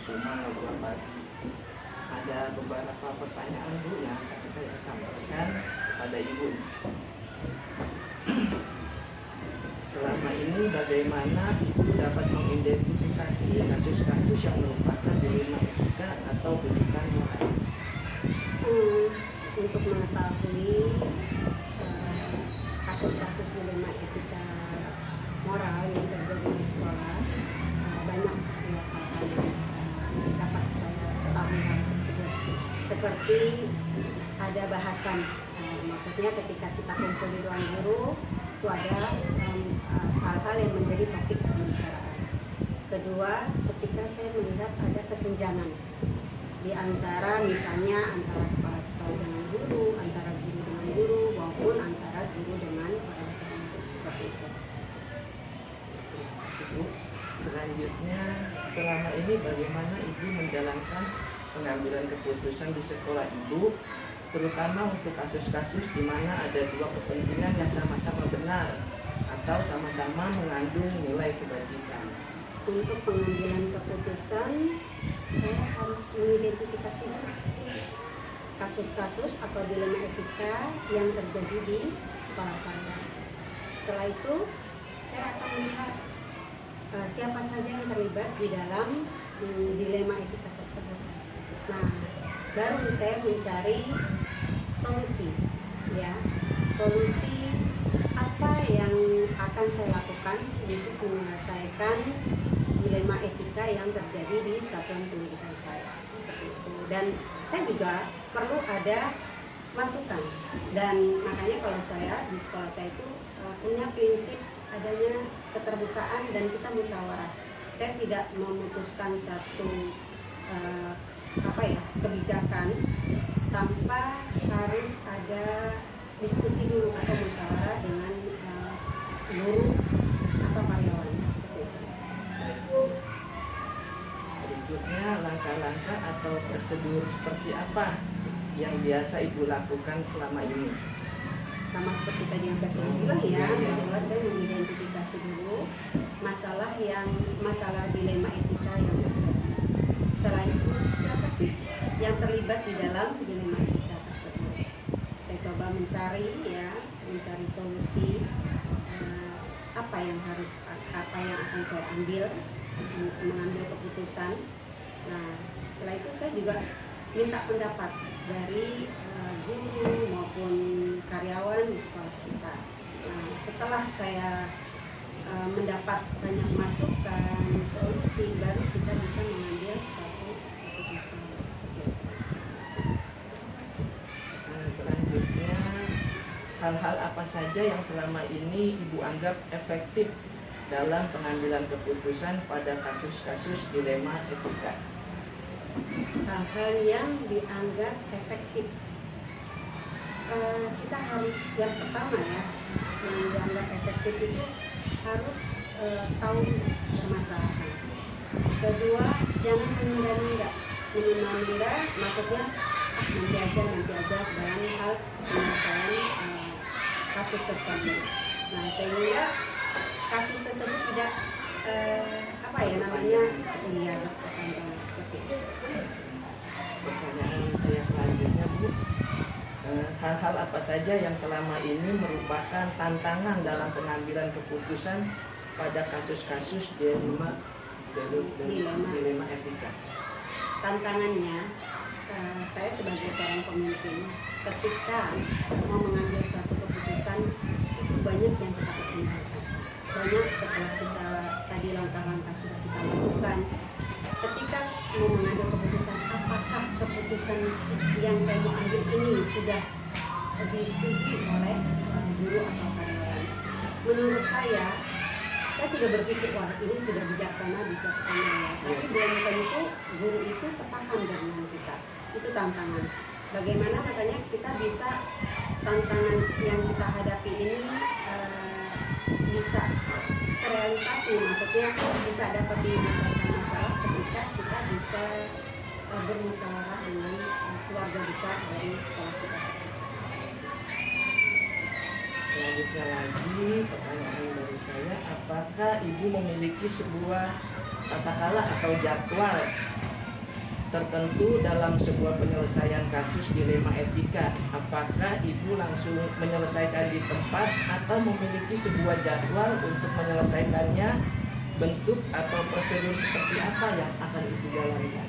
Kusuma Nurul Padi. Ada beberapa pertanyaan Bu yang akan saya sampaikan kepada Ibu. Selama ini bagaimana Ibu dapat mengidentifikasi kasus-kasus yang merupakan dilema etika atau pendidikan moral? Untuk mengetahui kasus-kasus dilema etika moral yang terjadi di sekolah, banyak ya hal-hal yang dapat saya ketahui hal tersebut. Seperti ada bahasan, maksudnya ketika kita kumpul di ruang guru itu ada hal-hal yang menjadi topik pembicaraan. Kedua, ketika saya melihat ada kesenjangan di antara misalnya antara kepala sekolah dengan guru, antara guru dengan guru, maupun antara guru dengan orang tua, seperti itu. Terima kasih Bu. Selanjutnya, selama ini bagaimana Ibu menjalankan pengambilan keputusan di sekolah Ibu, terutama untuk kasus-kasus di mana ada dua kepentingan yang sama-sama benar atau sama-sama mengandung nilai kebajikan? Untuk pengambilan keputusan, saya harus mengidentifikasi kasus-kasus atau dilema etika yang terjadi di sekolah saya. Setelah itu, saya akan melihat siapa saja yang terlibat di dalam dilema etika tersebut. Nah, baru saya mencari solusi, ya, solusi apa yang akan saya lakukan untuk menyelesaikan dilema etika yang terjadi di satuan pendidikan saya, seperti itu. Dan saya juga perlu ada masukan, dan makanya kalau saya di sekolah saya itu punya prinsip adanya keterbukaan dan kita musyawarah. Saya tidak memutuskan satu kebijakan tanpa harus ada diskusi dulu atau musyawarah dengan guru atau karyawan, seperti itu. Berikutnya, langkah-langkah atau prosedur seperti apa yang biasa Ibu lakukan selama ini? Sama seperti tadi yang saya sudah bilang ya, bahwa saya mengidentifikasi dulu masalah dilema etika yang terjadi. Setelah itu, siapa sih yang terlibat di dalam dilema etika tersebut? Saya coba mencari solusi apa yang akan saya ambil, mengambil keputusan. Nah, setelah itu saya juga minta pendapat dari guru maupun karyawan di sekolah kita. Nah, setelah saya mendapat banyak masukan, solusi, baru kita bisa mengambil suatu keputusan. Selanjutnya, hal-hal apa saja yang selama ini Ibu anggap efektif dalam pengambilan keputusan pada kasus-kasus dilema etika? Hal-hal yang dianggap efektif, kita harus, yang pertama ya, yang dianggap efektif itu harus tahu permasalahan. Kedua, jangan menunda-nunda. Maksudnya nanti aja dalam hal penyelesaian kasus tersebut. Nah, sehingga kasus tersebut tidak seperti itu. Pertanyaan saya selanjutnya, Bu, hal-hal apa saja yang selama ini merupakan tantangan dalam pengambilan keputusan pada kasus-kasus dilema etika? Tantangannya, saya sebagai seorang pemimpin, ketika mau mengambil suatu keputusan, itu banyak yang kita pertimbangkan. Banyak setelah kita tadi langkah-langkah sudah kita lakukan. Ketika mau mengambil keputusan, apakah keputusan yang saya mau ambil ini sudah disetujui oleh guru atau karyawan? Menurut saya sudah berpikir, wah ini sudah bijaksana ya. Tapi belum tentu guru itu sepaham dengan kita. Itu tantangan. Bagaimana makanya kita bisa tantangan yang kita hadapi ini bisa terrealisasi, maksudnya bisa dapat menyelesaikan masalah ketika kita bisa bermusyawarah dengan keluarga besar dari sekolah kita. Selanjutnya lagi, pertanyaan dari saya, apakah Ibu memiliki sebuah tata kelola atau jadwal tertentu dalam sebuah penyelesaian kasus dilema etika. Apakah ibu langsung menyelesaikan di tempat atau memiliki sebuah jadwal untuk menyelesaikannya? Bentuk atau prosedur seperti apa yang akan ibu jalankan?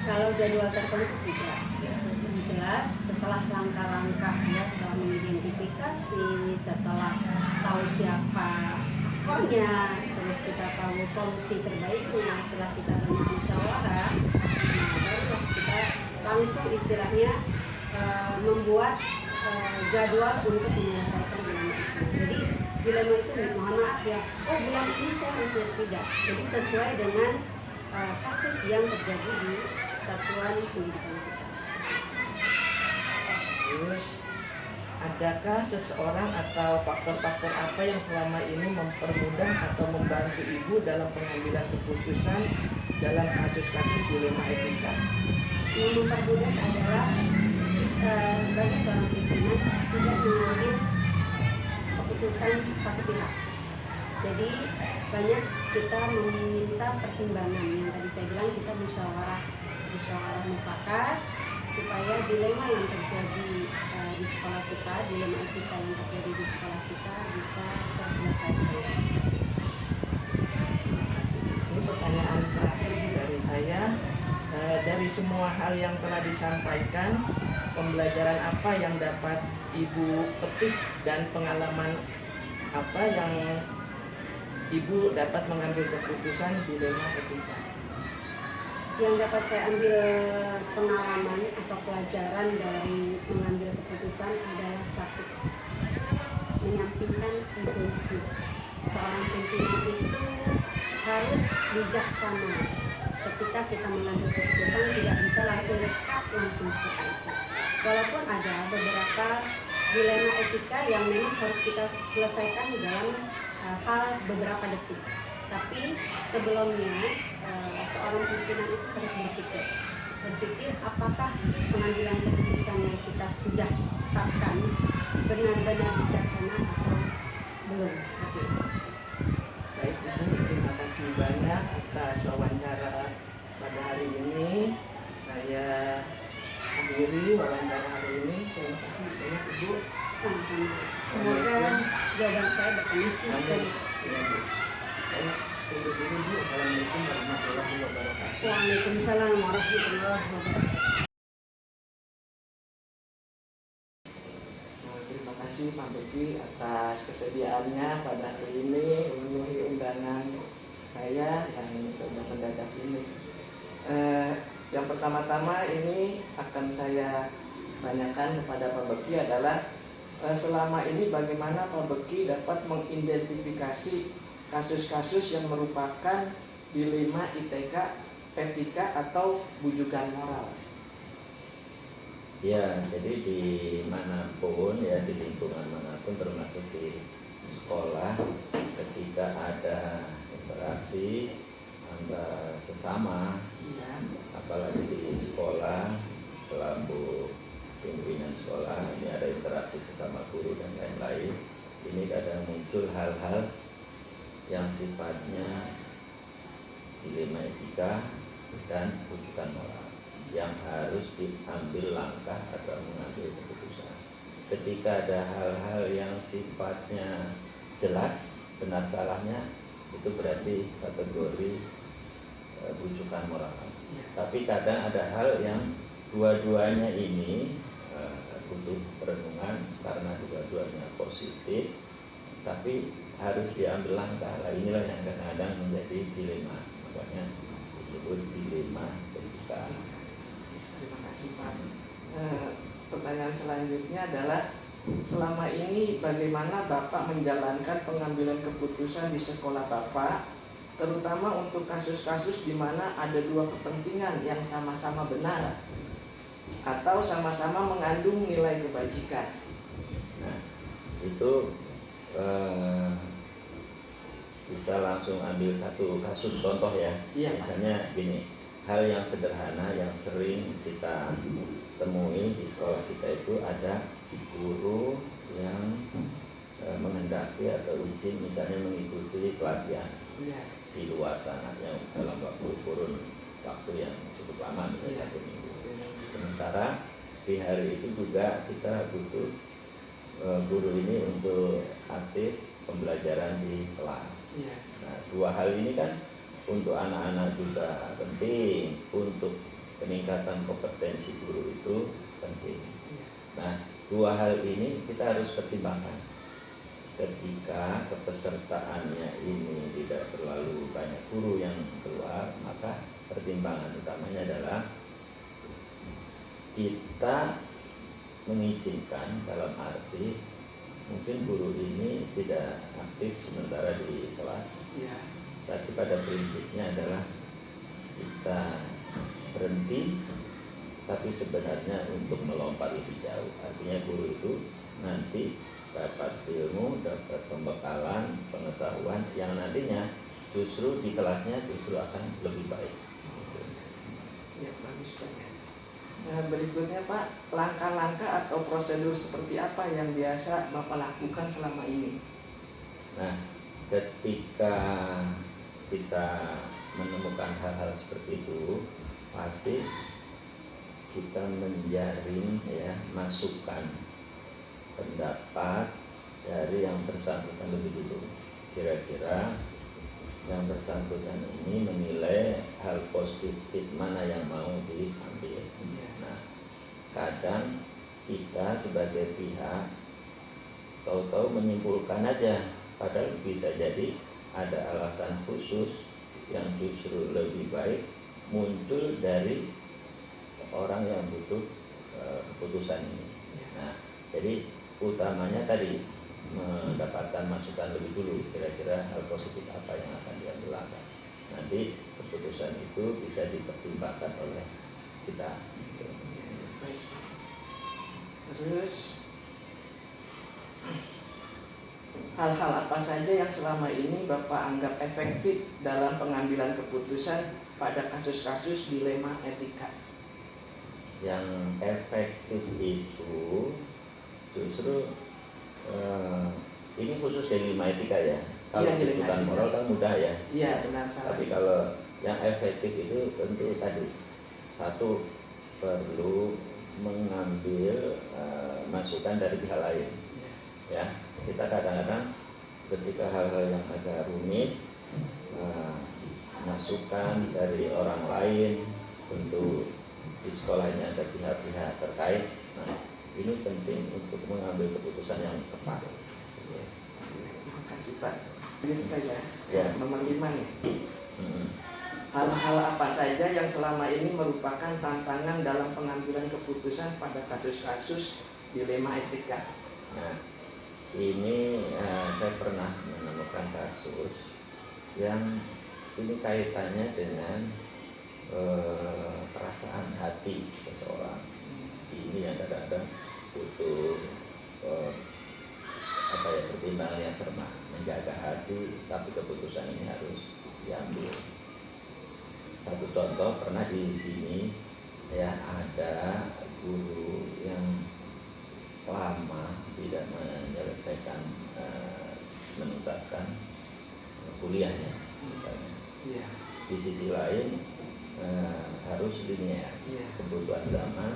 Kalau jadwal tertentu tidak. Yang jelas setelah langkah-langkah ya, setelah mengidentifikasi, setelah tahu siapa akornya, terus kita tahu solusi terbaiknya, setelah kita banyak musyawarah, nah barulah kita langsung istilahnya membuat jadwal untuk menyelesaikan dilema itu. Jadi dilema itu mohon maaf ya, oh bulan ini saya harus tidak. Jadi sesuai dengan kasus yang terjadi di satuan pendidikan kita. Terus, adakah seseorang atau faktor-faktor apa yang selama ini mempermudah atau membantu ibu dalam pengambilan keputusan dalam kasus-kasus dilema etika? Yang mempermudah adalah sebagai seorang pimpinan tidak mengambil keputusan satu pihak. Jadi banyak kita meminta pertimbangan yang tadi saya bilang kita musyawarah mufakat supaya dilema yang terjadi di sekolah kita, dilema etika yang terjadi di sekolah kita bisa terselesaikan. Ini pertanyaan terakhir dari saya. Dari semua hal yang telah disampaikan, pembelajaran apa yang dapat ibu petik dan pengalaman apa yang ibu dapat mengambil keputusan dilema etika? Yang dapat saya ambil pengalaman atau pelajaran dari mengambil keputusan adalah satu, menyampingkan egoisme. Seorang pimpinan itu harus bijaksana. Ketika kita mengambil keputusan tidak bisa langsung dekat langsung seperti itu. Walaupun ada beberapa dilema etika yang memang harus kita selesaikan dalam hal beberapa detik. Tapi sebelumnya seorang pimpinan itu harus berpikir apakah pengambilan keputusan yang kita sudah tetapkan benar-benar bijaksana atau belum seperti itu. Baik ibu, terima kasih banyak atas wawancara pada hari ini. Saya akhiri wawancara hari ini. Terima kasih banyak ibu. Sama-sama. Semoga jawaban saya berkenan. Amin. Ya, Bu. Saya tunggu dulu Bu. Assalamualaikum warahmatullahi wabarakatuh. Waalaikumsalam warahmatullahi wabarakatuh. Terima kasih Pak Beki atas kesediaannya pada hari ini memenuhi undangan saya yang sudah mendadak ini. Yang pertama-tama ini akan saya tanyakan kepada Pak Beki adalah selama ini bagaimana Pak Beki dapat mengidentifikasi kasus-kasus yang merupakan dilema etika atau bujukan moral? Ya, jadi di manapun ya, di lingkungan manapun termasuk di sekolah, ketika ada interaksi antara sesama, apalagi di sekolah selaku pimpinan sekolah, ini ada interaksi sesama guru dan lain-lain, ini kadang muncul hal-hal yang sifatnya dilema etika dan bujukan moral yang harus diambil langkah atau mengambil keputusan. Ketika ada hal-hal yang sifatnya jelas benar salahnya, itu berarti kategori bujukan moral. Tapi kadang ada hal yang dua-duanya ini butuh perenungan karena dua-duanya positif, tapi harus diambil langkah. Inilah yang kadang-kadang menjadi dilema, makanya disebut dilema etika. Terima kasih Pak. Pertanyaan selanjutnya adalah selama ini bagaimana Bapak menjalankan pengambilan keputusan di sekolah Bapak, terutama untuk kasus-kasus di mana ada dua kepentingan yang sama-sama benar atau sama-sama mengandung nilai kebajikan? Nah, itu bisa langsung ambil satu kasus contoh ya. Iya, misalnya gini, hal yang sederhana yang sering kita temui di sekolah kita itu ada guru yang menghendaki atau izin misalnya mengikuti pelatihan di luar sana yang dalam waktu kurun waktu waktu yang cukup lama, misalnya Iya. 1 minggu. Sementara di hari itu juga kita butuh guru ini untuk aktif pembelajaran di kelas. Iya. Nah, 2 hal ini kan untuk anak-anak juga penting, untuk peningkatan kompetensi guru itu penting. Iya. Nah, 2 hal ini kita harus pertimbangkan. Ketika kepesertaannya ini tidak terlalu banyak guru yang keluar, maka pertimbangan utamanya adalah kita mengizinkan, dalam arti mungkin guru ini tidak aktif sementara di kelas, Iya. tapi pada prinsipnya adalah kita berhenti, tapi sebenarnya untuk melompat lebih jauh. Artinya guru itu nanti dapat ilmu, dapat pembekalan, pengetahuan yang nantinya justru di kelasnya justru akan lebih baik. Ya, bagus Pak. Nah, berikutnya Pak, langkah-langkah atau prosedur seperti apa yang biasa Bapak lakukan selama ini? Nah, ketika kita menemukan hal-hal seperti itu, pasti kita menjaring ya masukan, pendapat dari yang bersangkutan lebih dulu. Kira-kira yang bersangkutan ini menilai hal positif mana yang mau diambil. Nah, kadang kita sebagai pihak tahu-tahu menyimpulkan aja, padahal bisa jadi ada alasan khusus yang justru lebih baik muncul dari orang yang butuh keputusan ini. Nah, jadi utamanya tadi mendapatkan masukan lebih dulu, kira-kira hal positif apa yang akan diambil langkah. Nanti keputusan itu bisa dipertimbangkan oleh kita. Baik. Terus hal-hal apa saja yang selama ini Bapak anggap efektif dalam pengambilan keputusan pada kasus-kasus dilema etika? Yang efektif itu justru ini khusus dilema etika ya. Kalau Iya, dilema tuntutan etika. moral kan mudah ya. Iya, benar salah. Tapi kalau yang efektif itu tentu tadi, satu, perlu mengambil masukan dari pihak lain. Iya. Ya, kita kadang-kadang ketika hal-hal yang agak rumit, masukan dari orang lain, tentu di sekolahnya ada pihak-pihak terkait. Nah, ini penting untuk mengambil keputusan yang tepat. Terima kasih Pak. Ini ya, Ya. nomor 5 nih. Hmm. Hal-hal apa saja yang selama ini merupakan tantangan dalam pengambilan keputusan pada kasus-kasus dilema etika? Nah, ini saya pernah menemukan kasus yang ini kaitannya dengan perasaan hati seseorang. Ini yang kadang-kadang butuh pertimbangan yang cermat, menjaga hati, tapi keputusan ini harus diambil. Satu contoh, pernah di sini ya ada guru yang lama tidak menyelesaikan menuntaskan kuliahnya misalnya. Iya. Di sisi lain harus linear, Iya. kebutuhan zaman,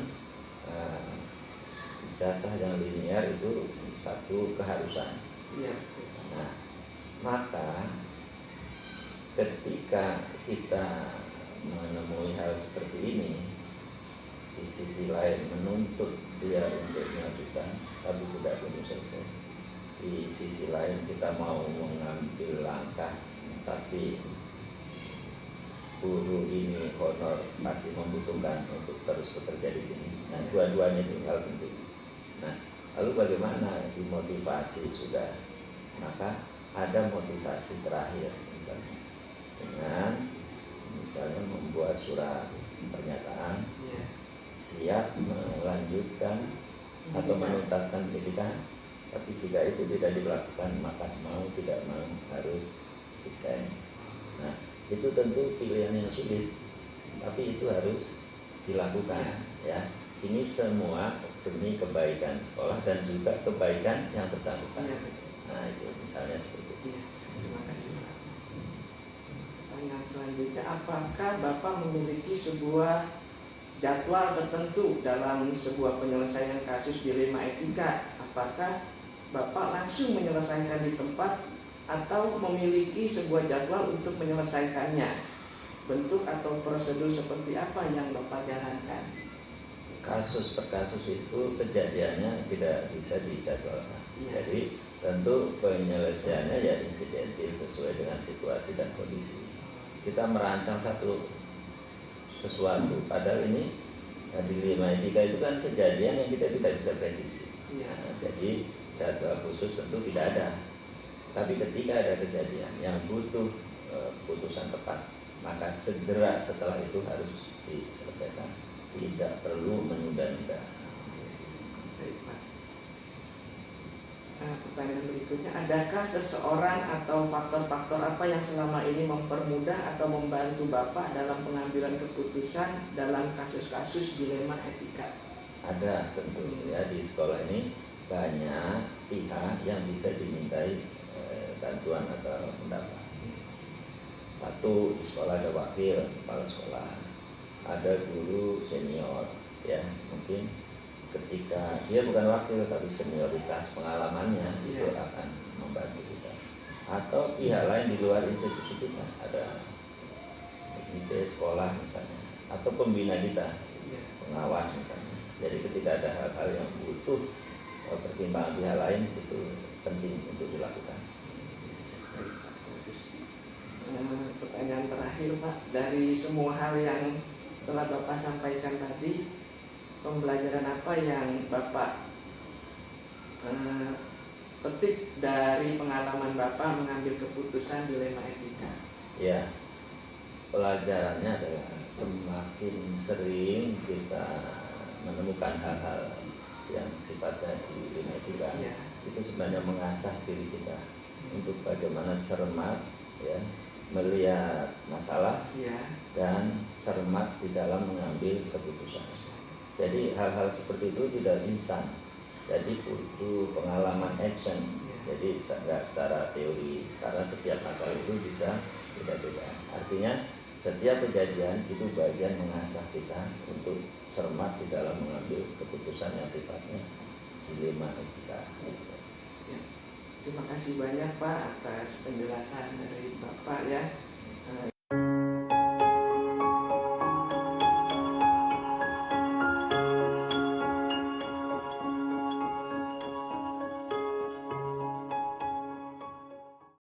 ijazah yang linear itu satu keharusan. Iya, betul. Nah, maka ketika kita menemui hal seperti ini, di sisi lain menuntut dia untuk melanjutkan tapi tidak belum selesai, di sisi lain kita mau mengambil langkah tapi guru ini honor masih membutuhkan untuk terus bekerja di sini. Nah, dua-duanya itu hal penting. Nah, lalu bagaimana dimotivasi sudah? Maka ada motivasi terakhir misalnya dengan misalnya membuat surat pernyataan Iya. siap melanjutkan atau menuntaskan pendidikan, tapi jika itu tidak dilakukan maka mau tidak mau harus resign. Nah, itu tentu pilihan yang sulit, tapi itu harus dilakukan ya. Ini semua demi kebaikan sekolah dan juga kebaikan yang bersangkutan. Iya, betul. Nah, itu misalnya seperti itu. Iya. Terima kasih Pak. pertanyaan selanjutnya, apakah Bapak memiliki sebuah jadwal tertentu dalam sebuah penyelesaian kasus dilema etika? Apakah Bapak langsung menyelesaikan di tempat atau memiliki sebuah jadwal untuk menyelesaikannya? Bentuk atau prosedur seperti apa yang Bapak jalankan? Kasus per kasus itu kejadiannya tidak bisa dijadwalkan. Iya. Jadi tentu penyelesaiannya ya insidentil sesuai dengan situasi dan kondisi. Kita merancang sesuatu, padahal ini dilema etika itu kan kejadian yang kita tidak bisa prediksi. Iya. Nah, jadi jadwal khusus tentu tidak ada. Tapi ketika ada kejadian yang butuh keputusan tepat, maka segera setelah itu harus diselesaikan. Tidak perlu menunda-nunda. Baik, Pak. Pertanyaan berikutnya, adakah seseorang atau faktor-faktor apa yang selama ini mempermudah atau membantu Bapak dalam pengambilan keputusan dalam kasus-kasus dilema etika? Ada tentu ya, di sekolah ini banyak pihak yang bisa dimintai bantuan atau pendapat. Satu, di sekolah ada wakil kepala sekolah, ada guru senior ya, mungkin ketika dia bukan wakil tapi senioritas pengalamannya itu akan membantu kita. Atau pihak lain di luar institusi kita, ada komite sekolah misalnya, atau pembina kita, pengawas misalnya. Jadi ketika ada hal-hal yang butuh pertimbangan pihak lain, itu penting untuk dilakukan. Pertanyaan terakhir, Pak, dari semua hal yang telah Bapak sampaikan tadi, pembelajaran apa yang Bapak petik dari pengalaman Bapak mengambil keputusan dilema etika? Ya, pelajarannya adalah semakin sering kita menemukan hal-hal yang sifatnya dilema etika, itu sebenarnya mengasah diri kita untuk bagaimana cermat ya, melihat masalah dan cermat di dalam mengambil keputusan. Jadi hal-hal seperti itu tidak instan, jadi butuh pengalaman action. Jadi nggak secara teori, karena setiap masalah itu bisa beda-beda. Artinya setiap kejadian itu bagian mengasah kita untuk cermat di dalam mengambil keputusan yang sifatnya dilema etika. Terima kasih banyak, Pak, atas penjelasan dari Bapak ya.